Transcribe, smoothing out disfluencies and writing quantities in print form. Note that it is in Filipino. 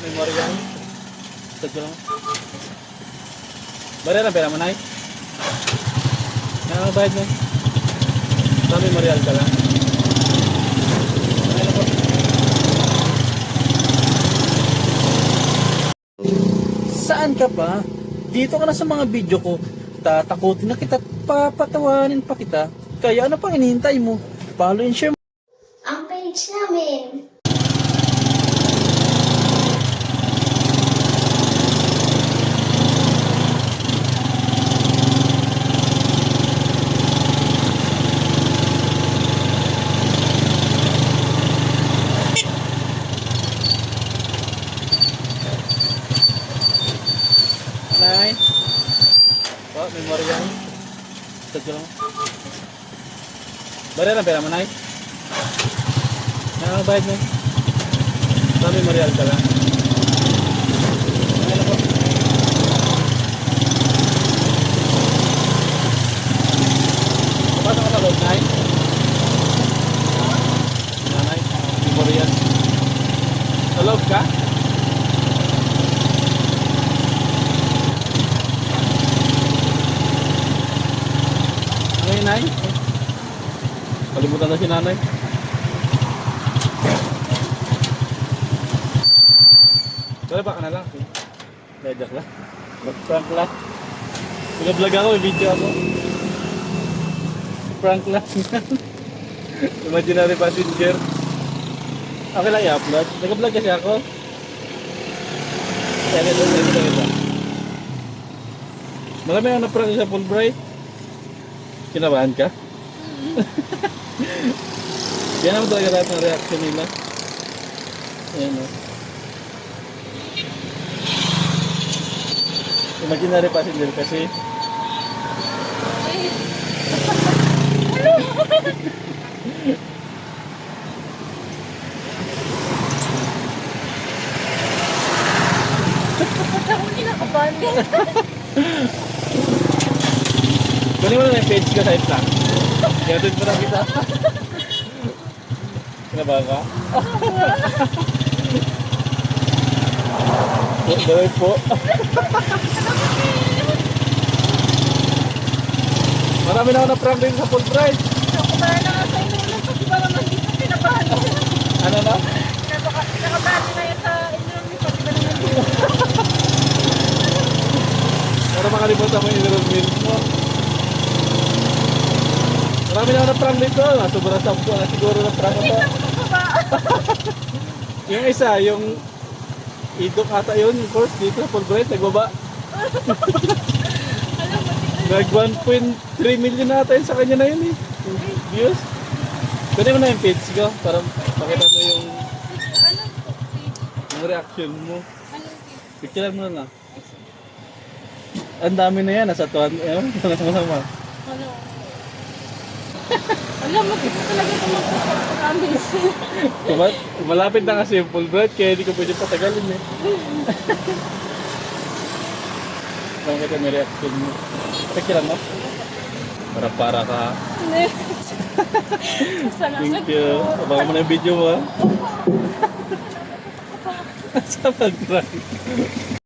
Memorial. Tagko lang. Bare na pera mo nay. Ano bayad mo? Sa memorial ka lang. Ano po? Saan ka ba? Dito ka na sa mga video ko. Tatakutin na kita at papatawanin pa kita. Kaya ano pang hinihintay mo? Follow and share mo. Ang page namin. Nay. Po, memorial. Tagko lang. Bare na pera mo nay. Ano bayad mo? Sa memorial ka lang. Ano po? Pasok ka sa loob, nay. Nanay, memorial. Sa loob ka? Ano yun, nay? Kalimutan na si nanay. Pero baka na lang. Medyak lang. Mag-prank lang. Nag-vlog ako, video ako. Prank lang. Imaginary passenger. Okay lang i-upload. Nag-vlog kasi ako. Kaya ito. Marami ang na-prank sa Fulbright. Kinabahan ka? Yan naman talaga lahat ng reaction nila. Ayan o. Imaginary passenger kasi. Ako kinakabahan din. Kunin mo na yung page ko sa ita. Gatid mo na kita. Kinabahan ka? Daway po. Marami na ako na-prank din sa Fulbright. Kinakabahan na nga sa inyo. Kasi ba naman dito kinabahan din. Ano na? Kinakabahan din na yan sa inyo. Pati ba naman dito? Para makalimutan mo yung enrollment mo. Marami na ako na-prank dito. Sobrang 10 na siguro na-prank ako. Yung isa, yung idok ata yun, yung course dito sa Fulbright, nagbaba. Nag 1.3 million ata yun sa kanya na yun eh. Yung views. Kunin mo na yung page ko para pakita mo yung reaction mo. Picture mo na. Ang dami na yan, nasa 200. Ano mo? Alam mo, dito talaga kumapagpapakamis. Malapit na kasi yung Fulbright, kaya hindi ko pwede patagalin eh. Kung kita may reaction mo. Picture mo? Para ka. Salamat Thank you. Abangan mo na yung video mo ha. Sa pag-prank.